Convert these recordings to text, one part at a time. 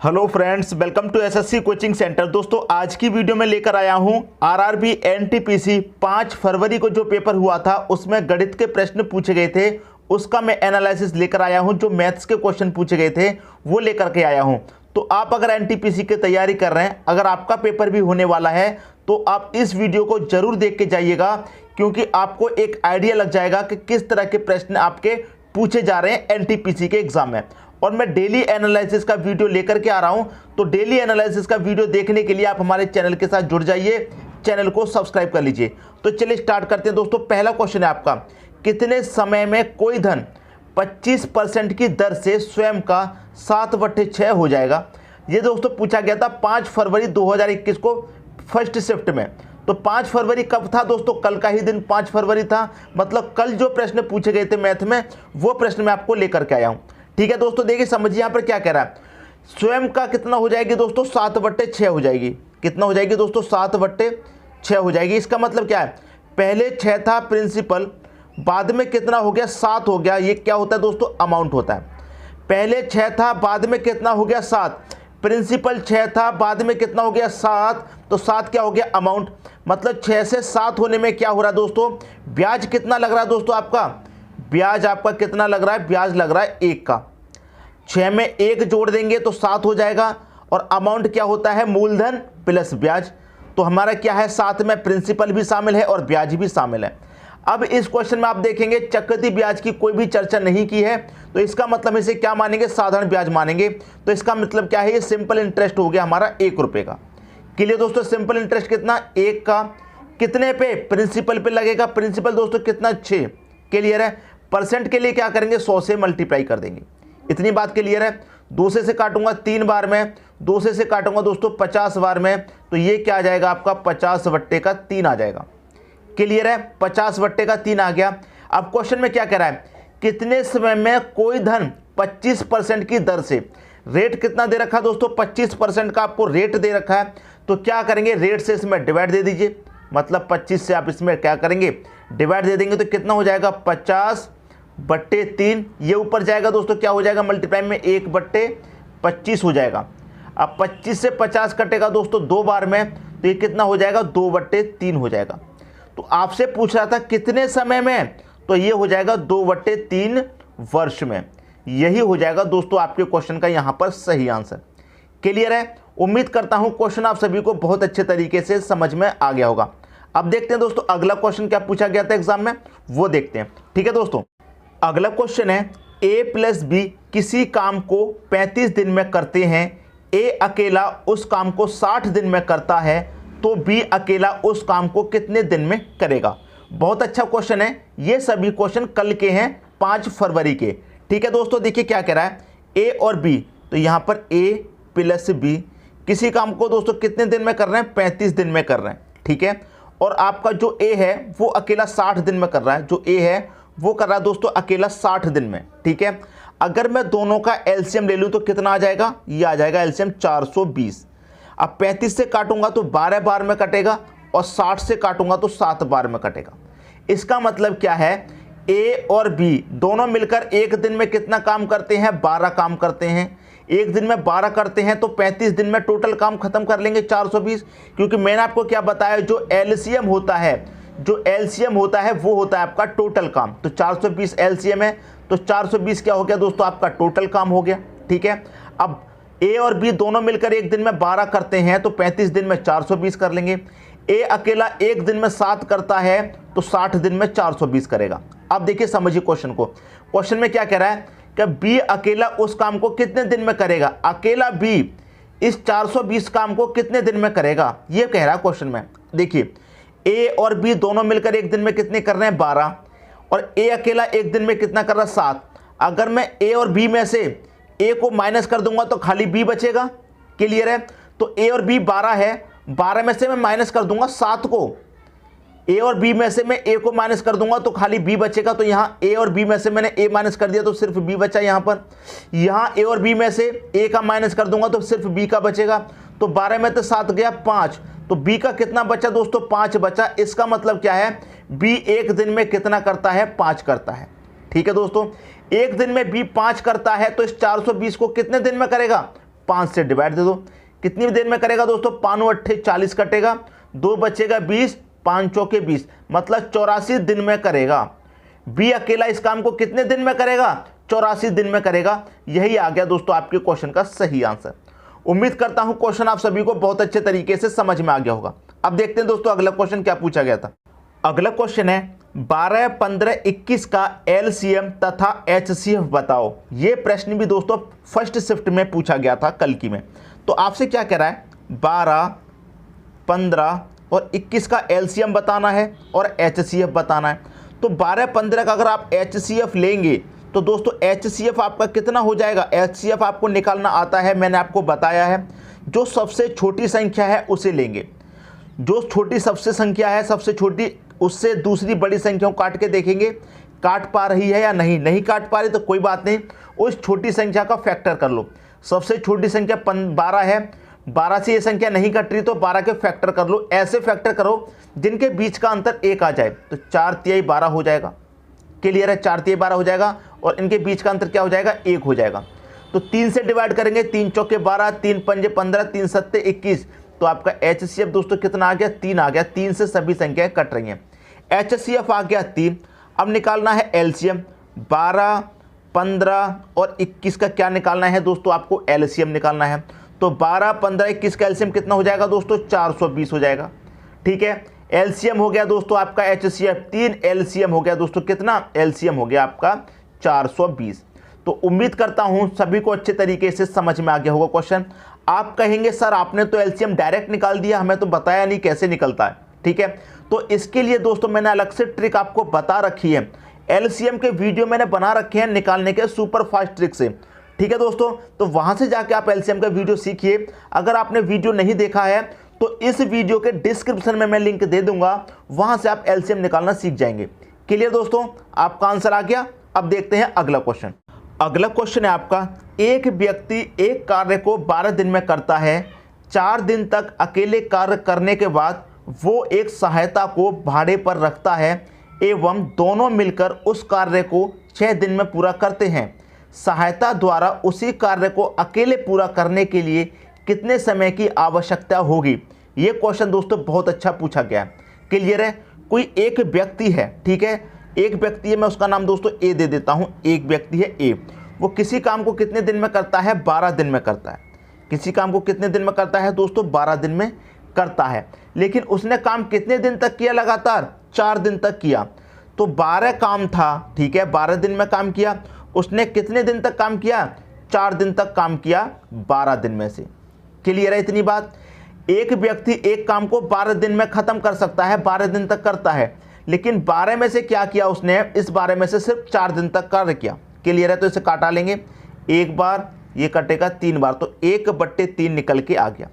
Hello friends, welcome to SSC coaching centre. दोस्तों, आज की वीडियो में लेकर आया हूं आरआरबी एनटीपीसी 5 फरवरी को जो पेपर हुआ था उसमें गणित के प्रश्न पूछे गए थे, उसका मैं एनालिसिस लेकर आया हूं। जो मैथ्स के क्वेश्चन पूछे गए थे वो लेकर के आया हूं। तो आप अगर एनटीपीसी की तैयारी कर रहे हैं, अगर आपका पेपर भी होने वाला है तो आप इस वीडियो को जरूर देख के जाइएगा, क्योंकि आपको एक आइडिया लग जाएगा कि किस तरह के प्रश्न आपके पूछे जा रहे हैं एनटीपीसी के एग्जाम में। और मैं डेली एनालिसिस का वीडियो लेकर के आ रहा हूं, तो डेली एनालिसिस का वीडियो देखने के लिए आप हमारे चैनल के साथ जुड़ जाइए, चैनल को सब्सक्राइब कर लीजिए। तो चलिए स्टार्ट करते हैं। दोस्तों, पहला क्वेश्चन है आपका, कितने समय में कोई धन 25% की दर से स्वयं का 7/6 हो जाएगा। ये दोस्तों पूछा गया था 5 फरवरी 2021 को फर्स्ट शिफ्ट में। तो 5 फरवरी कब था दोस्तों? कल का ही दिन 5 फरवरी था। मतलब कल जो प्रश्न पूछे गए थे मैथ में, वो प्रश्न मैं आपको लेकर के आया हूं। ठीक है दोस्तों, देखिए समझिए यहाँ पर क्या कह रहा है। स्वयं का कितना हो जाएगी दोस्तों? 7/6 हो जाएगी। कितना हो जाएगी दोस्तों? 7/6 हो जाएगी। इसका मतलब क्या है, पहले 6 था प्रिंसिपल, बाद में कितना हो गया? 7 हो गया। ये क्या होता है दोस्तों? अमाउंट होता है। पहले 6 था, बाद में कितना हो गया? 7। प्रिंसिपल 6 था, बाद में कितना हो गया? 7। तो 7 क्या हो गया? अमाउंट। मतलब 6 से 7 होने में क्या हो रहा है दोस्तों? ब्याज कितना लग रहा है दोस्तों आपका? ब्याज आपका कितना लग रहा है? ब्याज लग रहा है 1 का। 6 में 1 जोड़ देंगे तो 7 हो जाएगा। और अमाउंट क्या होता है? मूलधन प्लस ब्याज। तो हमारा क्या है? 7 में प्रिंसिपल भी शामिल है और ब्याज भी शामिल है। अब इस क्वेश्चन में आप देखेंगे चक्रवृद्धि ब्याज की कोई भी चर्चा नहीं की है, तो इसका मतलब इसे क्या मानेंगे? साधारण ब्याज मानेंगे। तो इसका मतलब क्या है? ये सिंपल इंटरेस्ट हो गया हमारा 1 रुपये का। क्लियर दोस्तों? सिंपल इंटरेस्ट कितना? 1 का। कितने पे? प्रिंसिपल पे लगेगा। प्रिंसिपल दोस्तों कितना? 6। क्लियर है? परसेंट के लिए क्या करेंगे? 100 से मल्टीप्लाई कर देंगे। इतनी बात क्लियर है? 2 से काटूंगा 3 बार में, 2 से काटूंगा दोस्तों 50 बार में, तो ये क्या आ जाएगा आपका? 50/3 आ जाएगा। क्लियर है? 50/3 आ गया। अब क्वेश्चन में क्या कह रहा है, कितने समय में कोई धन 25% की दर से, रेट कितना दे रखा है दोस्तों? 25% का आपको रेट दे रखा है। तो क्या करेंगे? रेट से इसमें डिवाइड दे दीजिए। मतलब 25 से आप इसमें क्या करेंगे? डिवाइड दे देंगे। तो कितना हो जाएगा? 50/3। ये ऊपर जाएगा दोस्तों, क्या हो जाएगा? मल्टीप्लाई में 1/25 हो जाएगा। अब 25 से 50 कटेगा दोस्तों 2 बार में, तो ये कितना हो जाएगा? 2/3 हो जाएगा। तो आपसे पूछ रहा था कितने समय में, तो ये हो जाएगा 2/3 वर्ष में। यही हो जाएगा दोस्तों आपके क्वेश्चन का यहाँ पर सही आंसर। क्लियर है? उम्मीद करता हूँ क्वेश्चन आप सभी को बहुत अच्छे तरीके से समझ में आ गया होगा। अब देखते हैं दोस्तों अगला क्वेश्चन क्या पूछा गया था एग्जाम में, वो देखते हैं। ठीक है दोस्तों, अगला क्वेश्चन है, A+B किसी काम को 35 दिन में करते हैं, A अकेला उस काम को 60 दिन में करता है, तो B अकेला उस काम को कितने दिन में करेगा। बहुत अच्छा क्वेश्चन है। ये सभी क्वेश्चन कल के हैं 5 फरवरी के। ठीक है दोस्तों, देखिए क्या कह रहा है, A और B, तो यहाँ पर A+B किसी काम को दोस्तों कितने दिन में कर रहे हैं? 35 दिन में कर रहे हैं। ठीक है, और आपका जो A है वो अकेला 60 दिन में कर रहा है। जो A है वो कर रहा है दोस्तों अकेला 60 दिन में। ठीक है, अगर मैं दोनों का एलसीएम ले लूं तो कितना आ जाएगा? ये आ जाएगा एलसीएम 420। अब 35 से काटूंगा तो 12 बार में कटेगा, और 60 से काटूंगा तो 7 बार में कटेगा। इसका मतलब क्या है, A और B दोनों मिलकर एक दिन में कितना काम करते हैं? 12 काम करते हैं। एक दिन में 12 करते हैं तो 35 दिन में टोटल काम खत्म कर लेंगे 420। क्योंकि मैंने आपको क्या बताया, जो एलसीएम होता है वो होता है आपका टोटल काम। तो 420 एलसीएम है, तो 420 क्या हो गया दोस्तों? आपका टोटल काम हो गया। ठीक है, अब A और B दोनों मिलकर एक दिन में 12 करते हैं तो 35 दिन में 420 कर लेंगे। A अकेला एक दिन में 7 करता है तो 60 दिन में 420 करेगा। अब देखिए समझिए क्वेश्चन को। क्वेश्चन में क्या कह रहा है कि B अकेला उस काम को कितने दिन में करेगा। अकेला B इस 420 काम को कितने दिन में करेगा, ये कह रहा है क्वेश्चन में। देखिए A और B दोनों मिलकर एक दिन में कितने कर रहे हैं? 12। और A अकेला एक दिन में कितना कर रहा है? 7। अगर मैं A और B में से A को माइनस कर दूंगा तो खाली B बचेगा। क्लियर है? तो A और B 12 है, 12 में से मैं माइनस कर दूंगा 7 को। A और B में से मैं A को माइनस कर दूंगा तो खाली B बचेगा। तो यहाँ A और B में से मैंने A माइनस कर दिया तो सिर्फ B बचा। यहाँ पर यहाँ A और B में से A का माइनस कर दूंगा तो सिर्फ B का बचेगा। तो 12 में तो 7 गया 5, तो B का कितना बचा दोस्तों? 5 बचा। इसका मतलब क्या है, B एक दिन में कितना करता है? 5 करता है। ठीक है दोस्तों, एक दिन में B 5 करता है तो इस 420 को कितने दिन में करेगा? 5 से डिवाइड दे दो। कितनी देर में करेगा दोस्तों? 5 अट्ठे 40 कटेगा, 2 बचेगा 20, 5 चौके 20, मतलब 84 दिन में करेगा। बी अकेला इस काम को कितने दिन में करेगा? 84 दिन में करेगा। यही आ गया दोस्तों आपके क्वेश्चन का सही आंसर। उम्मीद करता हूं क्वेश्चन आप सभी को बहुत अच्छे तरीके से समझ में आ गया होगा। अब देखते हैं दोस्तों अगला क्वेश्चन क्या पूछा गया था। अगला क्वेश्चन है 12, 15, 21 का एलसीएम तथा एचसीएफ बताओ। ये प्रश्न भी दोस्तों फर्स्ट शिफ्ट में पूछा गया था कल की में। तो आपसे क्या कह रहा है? 12, 15 और 21 का एलसीएम बताना है और एचसीएफ बताना है। तो 12, 15 का अगर आप एचसीएफ लेंगे तो दोस्तों एचसीएफ आपका कितना हो जाएगा? एचसीएफ आपको निकालना आता है, मैंने आपको बताया है। जो सबसे छोटी संख्या है उसे लेंगे। जो छोटी सबसे संख्या है, सबसे छोटी, उससे दूसरी बड़ी संख्या को काट के देखेंगे काट पा रही है या नहीं। नहीं काट पा रही तो कोई बात नहीं, उस छोटी संख्या का फैक्टर कर लो। सबसे छोटी संख्या 12 है, 12 से ये संख्या नहीं कट रही तो 12 के फैक्टर कर लो। ऐसे फैक्टर करो जिनके बीच का अंतर 1 आ जाए। तो 4 12 हो जाएगा। क्लियर है? 4 12 हो जाएगा और इनके बीच का अंतर क्या हो जाएगा? 1 हो जाएगा। तो 3 से डिवाइड करेंगे, 3 चौके 12, 3 पंजे 15, 3 सत्ते 21। तो आपका एचसीएफ दोस्तों कितना आ गया? 3 आ गया। 3 से सभी संख्याएं कट रही हैं। एचसीएफ आ गया 3। अब निकालना है एलसीएम। 12, 15 और 21 का क्या निकालना है दोस्तों? आपको एलसीएम निकालना है। तो 12, 15, 21 का एलसीएम कितना हो जाएगा दोस्तों? 420 हो जाएगा। ठीक है, एलसीएम हो गया दोस्तों आपका एचसीएफ 3, एलसीएम हो गया दोस्तों कितना? एलसीएम हो गया आपका 420। तो उम्मीद करता हूं सभी को अच्छे तरीके से समझ में आ गया होगा क्वेश्चन। आप कहेंगे सर आपने तो एलसीएम डायरेक्ट निकाल दिया, हमें तो बताया नहीं कैसे निकलता है। ठीक है, तो इसके लिए दोस्तों मैंने अलग से ट्रिक आपको बता रखी है। एलसीएम के वीडियो मैंने बना रखे हैं निकालने के सुपर फास्ट ट्रिक से। ठीक है दोस्तों, तो वहां से जाके आप एलसीएम का वीडियो सीखिए। अगर आपने वीडियो नहीं देखा है तो इस वीडियो के डिस्क्रिप्शन में मैं लिंक दे दूंगा, वहां से आप एलसीएम निकालना सीख जाएंगे। क्लियर दोस्तों? आपका आंसर आ गया। अब देखते हैं अगला क्वेश्चन। अगला क्वेश्चन है आपका, एक व्यक्ति एक कार्य को 12 दिन में करता है। 4 दिन तक अकेले कार्य करने के बाद वो एक सहायता को भाड़े पर रखता है एवं दोनों मिलकर उस कार्य को 6 दिन में पूरा करते हैं। सहायता द्वारा उसी कार्य को अकेले पूरा करने के लिए कितने समय की आवश्यकता होगी? ये क्वेश्चन दोस्तों बहुत अच्छा पूछा गया है। क्लियर है? कोई एक व्यक्ति है, ठीक है, एक व्यक्ति है, मैं उसका नाम दोस्तों ए दे देता हूं। एक व्यक्ति है ए, वो किसी काम को कितने दिन में करता है? 12 दिन में करता है। किसी काम को कितने दिन में करता है दोस्तों? 12 दिन में करता है। लेकिन उसने काम कितने दिन तक किया? लगातार 4 दिन तक किया। तो 12 काम था, ठीक है, 12 दिन में काम किया। उसने कितने दिन तक काम किया? 4 दिन तक काम किया 12 दिन में से। क्लियर है इतनी बात? एक व्यक्ति एक काम को 12 दिन में खत्म कर सकता है, 12 दिन तक करता है, लेकिन 12 में से क्या किया उसने? इस 12 में से सिर्फ 4 दिन तक कार्य किया। क्लियर है? तो इसे काटा लेंगे, एक बार ये कटेगा 3 बार, तो 1/3 निकल के आ गया।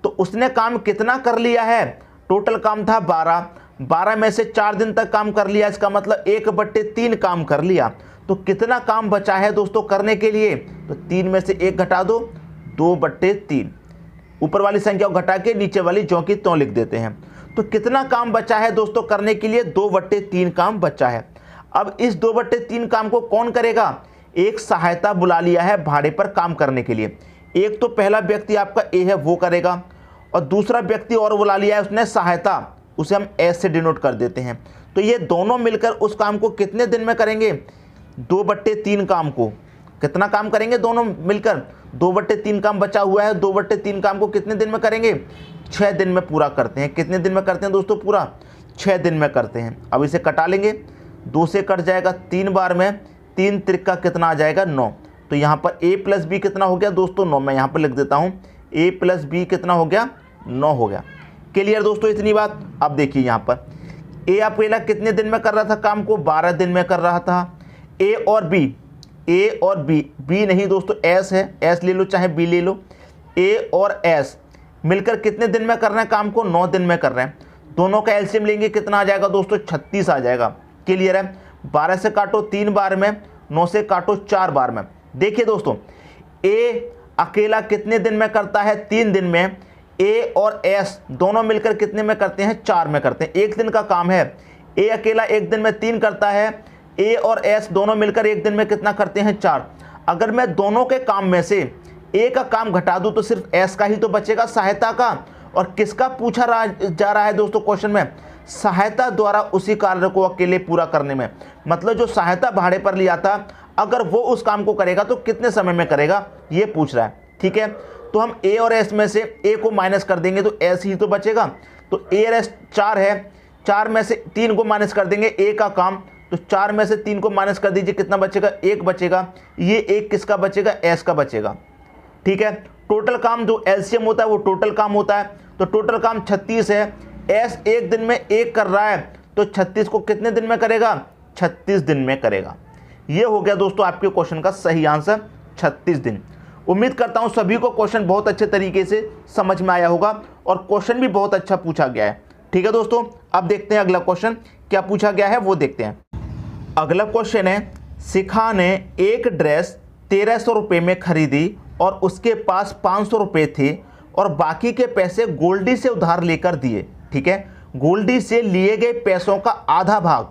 तो उसने काम कितना कर लिया है? टोटल काम था 12, 12 में से 4 दिन तक काम कर लिया, इसका मतलब 1/3 काम कर लिया। तो कितना काम बचा है दोस्तों करने के लिए? तो 3 में से 1 घटा दो, 2/3। ऊपर वाली संख्या को घटा के नीचे वाली ज्यों की त्यों लिख देते हैं। तो कितना काम बचा है दोस्तों करने के लिए? 2/3 काम बचा है। अब इस 2/3 काम को कौन करेगा? एक सहायता बुला लिया है भाड़े पर काम करने के लिए। एक तो पहला व्यक्ति आपका ए है, वो करेगा, और दूसरा व्यक्ति और बुला लिया है उसने सहायता, उसे हम एस से डिनोट कर देते हैं। तो ये दोनों मिलकर उस काम को कितने दिन में करेंगे? 2/3 काम को। कितना काम करेंगे दोनों मिलकर? 2/3 काम बचा हुआ है, 2/3 काम को कितने दिन में करेंगे? 6 दिन में पूरा करते हैं। कितने दिन में करते हैं दोस्तों? पूरा 6 दिन में करते हैं। अब इसे कटा लेंगे, 2 से कट जाएगा 3 बार में, 3 त्रिका कितना आ जाएगा? 9। तो यहाँ पर a + b कितना हो गया दोस्तों? 9। मैं यहाँ पर लिख देता हूँ a + b कितना हो गया? 9 हो गया। क्लियर दोस्तों इतनी बात? अब देखिए यहाँ पर ए अकेला कितने दिन में कर रहा था काम को? 12 दिन में कर रहा था। ए और बी, बी नहीं दोस्तों एस है, एस ले लो चाहे बी ले लो। ए और एस मिलकर कितने दिन में कर रहे हैं काम को? 9 दिन में कर रहे हैं। दोनों का एलसीएम लेंगे, कितना आ जाएगा दोस्तों? 36 आ जाएगा। क्लियर है? 12 से काटो 3 बार में, 9 से काटो 4 बार में। देखिए दोस्तों, ए अकेला कितने दिन में करता है? 3 दिन में। ए और एस दोनों मिलकर कितने में करते हैं? 4 में करते हैं। 1 दिन का काम है। ए अकेला 1 दिन में 3 करता है, ए और एस दोनों मिलकर 1 दिन में कितना करते हैं? 4। अगर मैं दोनों के काम में से ए का काम घटा दूं तो सिर्फ एस का ही तो बचेगा, सहायता का। और किसका पूछा जा रहा है दोस्तों क्वेश्चन में? सहायता द्वारा उसी कार्य को अकेले पूरा करने में। मतलब जो सहायता भाड़े पर लिया था, अगर वो उस काम को करेगा तो कितने समय में करेगा, ये पूछ रहा है। ठीक है, तो हम ए और एस में से ए को माइनस कर देंगे तो एस ही तो बचेगा। तो ए और एस 4 है, 4 में से 3 को माइनस कर देंगे, ए का काम, तो 4 में से 3 को माइनस कर दीजिए, कितना बचेगा? 1 बचेगा। ये 1 किसका बचेगा? एस का बचेगा। ठीक है, टोटल काम जो एलसीएम होता है वो टोटल काम होता है, तो टोटल काम 36 है। एस एक दिन में 1 कर रहा है, तो 36 को कितने दिन में करेगा? 36 दिन में करेगा। ये हो गया दोस्तों आपके क्वेश्चन का सही आंसर, 36 दिन। उम्मीद करता हूं सभी को क्वेश्चन बहुत अच्छे तरीके से समझ में आया होगा और क्वेश्चन भी बहुत अच्छा पूछा गया है। ठीक है दोस्तों, अब देखते हैं अगला क्वेश्चन क्या पूछा गया है, वो देखते हैं। अगला क्वेश्चन है, शिखा ने एक ड्रेस 1300 रुपये में खरीदी और उसके पास 500 रुपये थे और बाकी के पैसे गोल्डी से उधार लेकर दिए। ठीक है, गोल्डी से लिए गए पैसों का आधा भाग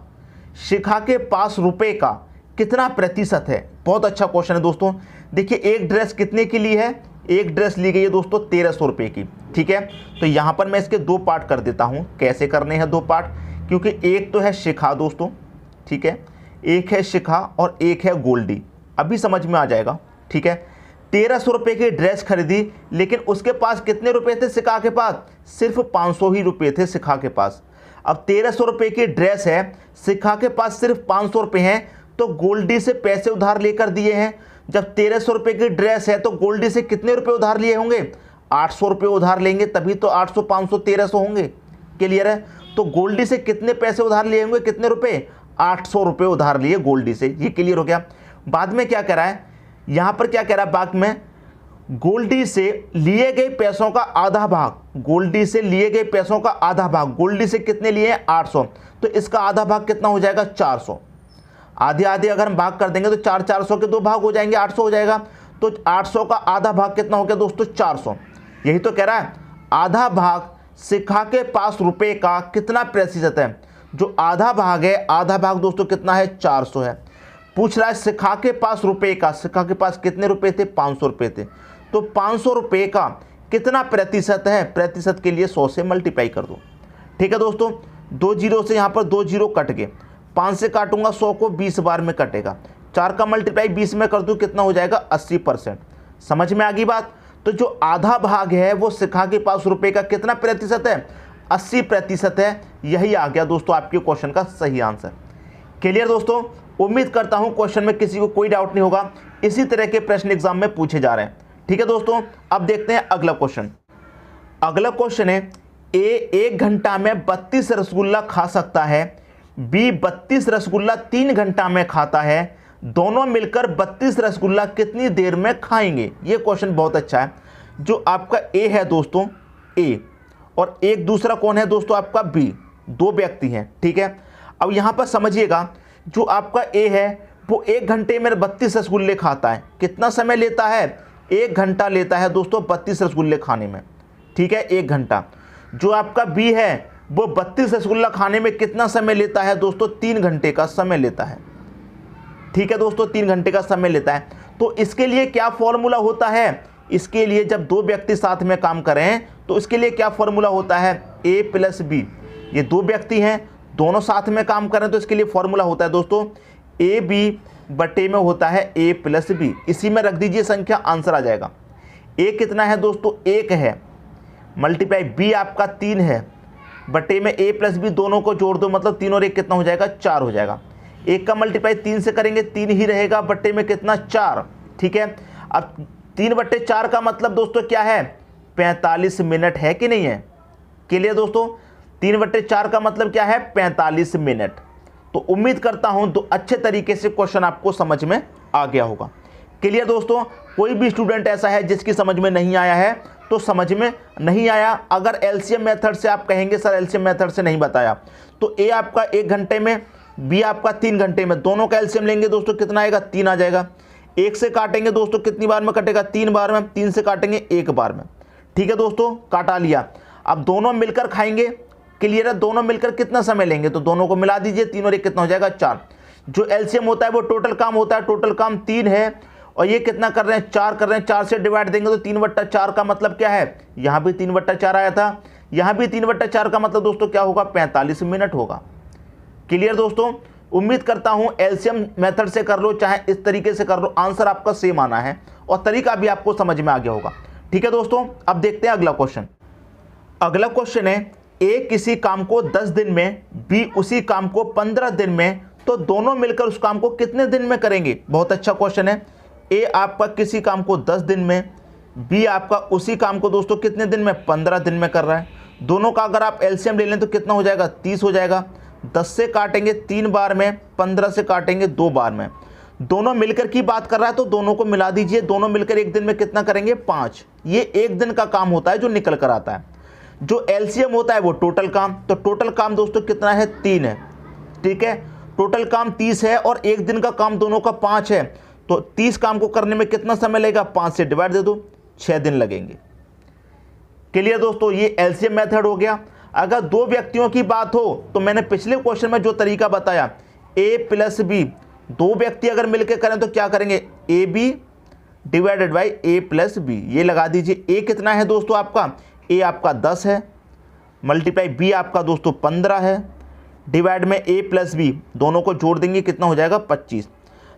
शिखा के पास रुपए का कितना प्रतिशत है? बहुत अच्छा क्वेश्चन है दोस्तों। देखिए, एक ड्रेस कितने की ली है? एक ड्रेस ली गई है दोस्तों 1300 रुपये की। ठीक है, तो यहाँ पर मैं इसके 2 पार्ट कर देता हूँ। कैसे करने हैं 2 पार्ट? क्योंकि एक तो है शिखा दोस्तों, ठीक है, एक है शिखा और एक है गोल्डी। अभी समझ में आ जाएगा। ठीक है, 1300 रुपये की ड्रेस खरीदी, लेकिन उसके पास कितने रुपए थे शिखा के पास? सिर्फ 500 ही रुपये थे शिखा के पास। अब 1300 रुपये की ड्रेस है, शिखा के पास सिर्फ 500 रुपये हैं, तो गोल्डी से पैसे उधार लेकर दिए हैं। जब 1300 रुपये की ड्रेस है तो गोल्डी से कितने रुपए उधार लिए होंगे? 800 रुपये उधार लेंगे, तभी तो 800, 500, 1300 होंगे। क्लियर है? तो गोल्डी से कितने पैसे उधार लिए होंगे? कितने रुपए? 800 रुपये उधार लिए गोल्डी से। ये क्लियर हो गया। बाद में क्या कह रहा है यहां पर? क्या कह रहा है बाद में? गोल्डी से लिए गए पैसों का आधा भाग, गोल्डी से लिए गए पैसों का आधा भाग, गोल्डी से कितने लिए हैं? 800, तो इसका आधा भाग कितना हो जाएगा? 400। आधे आधे अगर हम भाग कर देंगे तो 400 के 2 भाग हो जाएंगे, 800 हो जाएगा। तो 800 का आधा भाग कितना हो गया दोस्तों? 400। यही तो कह रहा है, आधा भाग शिखा के पास रुपए का कितना प्रतिशत है? जो आधा भाग है, आधा भाग दोस्तों कितना है? 400 है। पूछ रहा है शिखा के पास रुपए का, शिखा के पास कितने रुपए थे? 500 रुपए थे। तो 500 रुपए का कितना प्रतिशत है? प्रतिशत के लिए 100 से मल्टीप्लाई कर दो। ठीक है दोस्तों, 2 जीरो से यहाँ पर 2 जीरो कट गए, 5 से काटूंगा 100 को, 20 बार में कटेगा। 4 का मल्टीप्लाई 20 में कर दूं, कितना हो जाएगा? 80%। समझ में आ गई बात? तो जो आधा भाग है वो शिखा के पास रुपए का कितना प्रतिशत है? 80% है। यही आ गया दोस्तों आपके क्वेश्चन का सही आंसर। क्लियर दोस्तों? उम्मीद करता हूं क्वेश्चन में किसी को कोई डाउट नहीं होगा। इसी तरह के प्रश्न एग्जाम में पूछे जा रहे हैं। ठीक है दोस्तों, अब देखते हैं अगला क्वेश्चन। अगला क्वेश्चन है, ए 1 घंटा में 32 रसगुल्ला खा सकता है, बी 32 रसगुल्ला 3 घंटा में खाता है, दोनों मिलकर 32 रसगुल्ला कितनी देर में खाएंगे? ये क्वेश्चन बहुत अच्छा है। जो आपका ए है दोस्तों, ए, और एक दूसरा कौन है दोस्तों? आपका बी। 2 व्यक्ति हैं। ठीक है, अब यहां पर समझिएगा, जो आपका ए है वो 1 घंटे में 32 रसगुल्ले खाता है। कितना समय लेता है? 1 घंटा लेता है दोस्तों 32 रसगुल्ले खाने में। ठीक है, 1 घंटा। जो आपका बी है वो 32 रसगुल्ला खाने में कितना समय लेता है दोस्तों? 3 घंटे का समय लेता है। ठीक है दोस्तों, 3 घंटे का समय लेता है। तो इसके लिए क्या फॉर्मूला होता है? इसके लिए जब 2 व्यक्ति साथ में काम करें तो इसके लिए क्या फॉर्मूला होता है? ए प्लस बी। ये 2 व्यक्ति हैं, दोनों साथ में काम करें तो इसके लिए फॉर्मूला होता है दोस्तों ए बी बटे में होता है ए प्लस बी। इसी में रख दीजिए संख्या, आंसर आ जाएगा। ए कितना है दोस्तों? 1 है, मल्टीप्लाई बी आपका 3 है, बटे में ए प्लस बी, दोनों को जोड़ दो, मतलब 3 और 1 कितना हो जाएगा? 4 हो जाएगा। 1 का मल्टीप्लाई 3 से करेंगे 3 ही रहेगा, बटे में कितना? 4। ठीक है, अब 3/4 का मतलब दोस्तों क्या है? 45 मिनट है कि नहीं है? क्लियर दोस्तों? 3/4 का मतलब क्या है? 45 मिनट। तो उम्मीद करता हूं तो अच्छे तरीके से क्वेश्चन आपको समझ में आ गया होगा। क्लियर दोस्तों? कोई भी स्टूडेंट ऐसा है जिसकी समझ में नहीं आया है तो समझ में नहीं आया, अगर एलसीएम मेथड से आप कहेंगे सर एलसीएम मेथड से नहीं बताया, तो ए आपका 1 घंटे में, बी आपका 3 घंटे में, दोनों का एलसीएम लेंगे दोस्तों कितना आएगा? 3 आ जाएगा। 1 से काटेंगे दोस्तों कितनी बार में कटेगा? 3 बार में। 3 से काटेंगे 1 बार में। ठीक है दोस्तों, काटा लिया। अब दोनों मिलकर खाएंगे। क्लियर है? दोनों मिलकर कितना समय लेंगे? तो दोनों को मिला दीजिए, 3 और 1 कितना हो जाएगा? 4। जो एलसीएम होता है वो टोटल काम होता है, टोटल काम 3 है और ये कितना कर रहे हैं, 4 कर रहे हैं, 4 से डिवाइड देंगे तो 3/4 का मतलब क्या है, यहाँ भी 3/4 आया था, यहाँ भी 3/4 का मतलब दोस्तों क्या होगा, 45 मिनट होगा। क्लियर दोस्तों, उम्मीद करता हूं एलसीएम मेथड से कर लो चाहे इस तरीके से कर लो, आंसर आपका सेम आना है और तरीका भी आपको समझ में आ गया होगा। ठीक है दोस्तों, अब देखते हैं अगला क्वेश्चन। अगला क्वेश्चन है, ए किसी काम को 10 दिन में, बी उसी काम को 15 दिन में, तो दोनों मिलकर उस काम को कितने दिन में करेंगे। बहुत अच्छा क्वेश्चन है। ए आपका किसी काम को 10 दिन में, बी आपका उसी काम को दोस्तों कितने दिन में, 15 दिन में कर रहा है। दोनों का अगर आप एलसीएम ले लें तो कितना हो जाएगा, 30 हो जाएगा। 10 से काटेंगे 3 बार में, 15 से काटेंगे 2 बार में। दोनों मिलकर की बात कर रहा है तो दोनों को मिला दीजिए, दोनों मिलकर एक दिन में कितना करेंगे, 5। ये एक दिन का काम होता है जो निकल कर आता है। जो एलसीएम होता है वो टोटल काम, तो टोटल काम दोस्तों कितना है, 3 है। ठीक है, टोटल काम 30 है और एक दिन का काम दोनों का 5 है, तो 30 काम को करने में कितना समय लगेगा, 5 से डिवाइड दे दो, 6 दिन लगेंगे। क्लियर दोस्तों, ये एलसीएम मेथड हो गया। अगर 2 व्यक्तियों की बात हो तो मैंने पिछले क्वेश्चन में जो तरीका बताया, ए प्लस बी, 2 व्यक्ति अगर मिलकर करें तो क्या करेंगे, A B divided by A plus B, ये लगा दीजिए। ए कितना है दोस्तों आपका, ए आपका 10 है, मल्टीप्लाई बी आपका दोस्तों 15 है, डिवाइड में ए प्लस बी, दोनों को जोड़ देंगे कितना हो जाएगा, 25।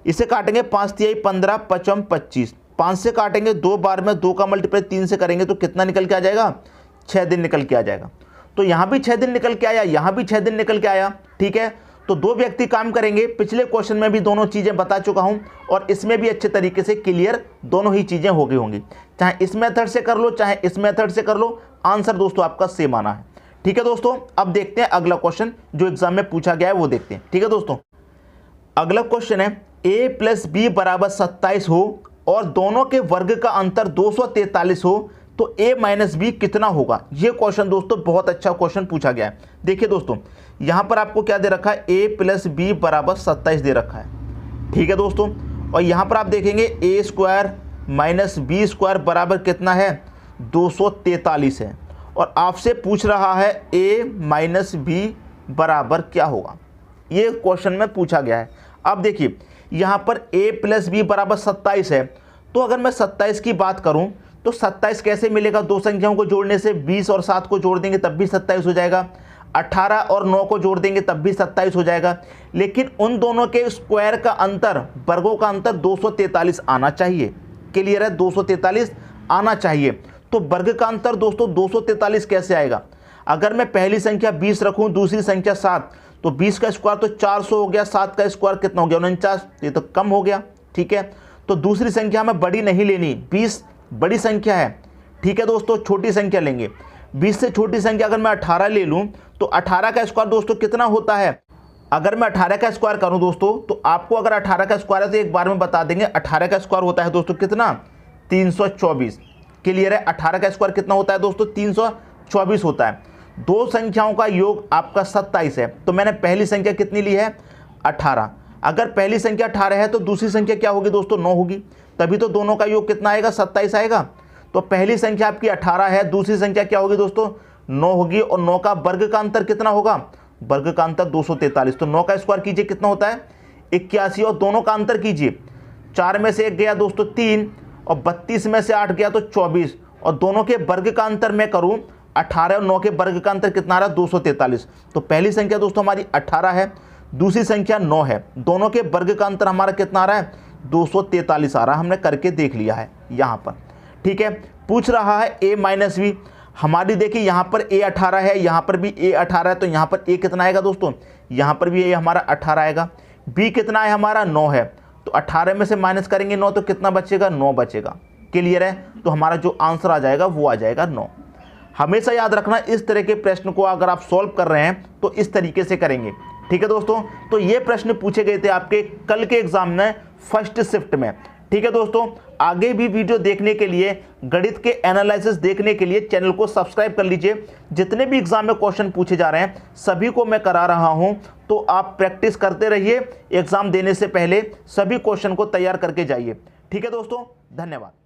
इसे काटेंगे 5 तिहाई 15, 5 25, 5 से काटेंगे 2 बार में, 2 का मल्टीप्लाई 3 से करेंगे तो कितना निकल के आ जाएगा, 6 दिन निकल के आ जाएगा। तो यहाँ भी 6 दिन निकल के आया, यहाँ भी 6 दिन निकल के आया। ठीक है, तो 2 व्यक्ति काम करेंगे। पिछले क्वेश्चन में भी दोनों चीज़ें बता चुका हूँ और इसमें भी अच्छे तरीके से क्लियर दोनों ही चीज़ें हो गई होंगी। चाहे इस मेथड से कर लो चाहे इस मेथड से कर लो, आंसर दोस्तों आपका सेम आना है। ठीक है दोस्तों, अब देखते हैं अगला क्वेश्चन जो एग्जाम में पूछा गया है वो देखते हैं। ठीक है दोस्तों, अगला क्वेश्चन है, a प्लस बी बराबर 27 हो और दोनों के वर्ग का अंतर 243 हो तो a माइनस बी कितना होगा। ये क्वेश्चन दोस्तों बहुत अच्छा क्वेश्चन पूछा गया है। देखिए दोस्तों, यहाँ पर आपको क्या दे रखा है, a प्लस बी बराबर 27 दे रखा है। ठीक है दोस्तों, और यहाँ पर आप देखेंगे a square minus B square बराबर कितना है, 243 है और आपसे पूछ रहा है a माइनस बी बराबर क्या होगा। ये क्वेश्चन में पूछा गया है। अब देखिए यहाँ पर a प्लस बी बराबर 27 है, तो अगर मैं 27 की बात करूं तो 27 कैसे मिलेगा, 2 संख्याओं को जोड़ने से, 20 और 7 को जोड़ देंगे तब भी 27 हो जाएगा, 18 और 9 को जोड़ देंगे तब भी 27 हो जाएगा। लेकिन उन दोनों के स्क्वायर का अंतर, वर्गों का अंतर 243 आना चाहिए। क्लियर है, 243 आना चाहिए। तो वर्ग का अंतर दोस्तों 243 कैसे आएगा, अगर मैं पहली संख्या 20 रखूं दूसरी संख्या 7, तो 20 का स्क्वायर तो 400 हो गया, 7 का स्क्वायर कितना हो गया, 49, ये तो कम हो गया। ठीक है, तो दूसरी संख्या हमें बड़ी नहीं लेनी, 20 बड़ी संख्या है। ठीक है दोस्तों, छोटी संख्या लेंगे। 20 से छोटी संख्या अगर मैं 18 ले लूं तो 18 का स्क्वायर दोस्तों कितना होता है, अगर मैं 18 का स्क्वायर करूं दोस्तों तो आपको अगर 18 का स्क्वायर है तो एक बार में बता देंगे, 18 का स्क्वायर होता है दोस्तों कितना, 324। क्लियर है, 18 का स्क्वायर कितना होता है दोस्तों, 324 होता है। 2 संख्याओं का योग आपका 27 है, तो मैंने पहली संख्या कितनी ली है, 18। अगर पहली संख्या 18 है तो दूसरी संख्या क्या होगी दोस्तों, 9 होगी, तभी तो दोनों का योग कितना आएगा, 27 आएगा। तो पहली संख्या आपकी 18 है, दूसरी संख्या क्या होगी दोस्तों, 9 होगी, और 9 का वर्ग का अंतर कितना होगा, वर्ग का अंतर 243। तो 9 का स्क्वायर कीजिए कितना होता है, 81, और दोनों का अंतर कीजिए, 4 में से 1 गया दोस्तों 3, और 32 में से 8 गया तो 24, और दोनों के वर्ग का अंतर मैं करूं 18 और 9 के वर्ग का अंतर कितना आ रहा है, 243। तो पहली संख्या दोस्तों हमारी 18 है, दूसरी संख्या 9 है, दोनों के वर्ग का अंतर हमारा कितना आ रहा है, 243 आ रहा है। हमने करके देख लिया है यहाँ पर। ठीक है, पूछ रहा है a माइनस बी, हमारी देखिए यहाँ पर a 18 है, यहाँ पर भी a 18 है, तो यहाँ पर a कितना आएगा दोस्तों, यहाँ पर भी a हमारा 18 आएगा। b कितना है हमारा, 9 है, तो 18 में से माइनस करेंगे 9 तो कितना बचेगा, 9 बचेगा। क्लियर है, तो हमारा जो आंसर आ जाएगा वो आ जाएगा 9। हमेशा याद रखना, इस तरह के प्रश्न को अगर आप सॉल्व कर रहे हैं तो इस तरीके से करेंगे। ठीक है दोस्तों, तो ये प्रश्न पूछे गए थे आपके कल के एग्जाम में फर्स्ट शिफ्ट में। ठीक है दोस्तों, आगे भी वीडियो देखने के लिए, गणित के एनालिसिस देखने के लिए चैनल को सब्सक्राइब कर लीजिए। जितने भी एग्जाम में क्वेश्चन पूछे जा रहे हैं सभी को मैं करा रहा हूं, तो आप प्रैक्टिस करते रहिए। एग्जाम देने से पहले सभी क्वेश्चन को तैयार करके जाइए। ठीक है दोस्तों, धन्यवाद।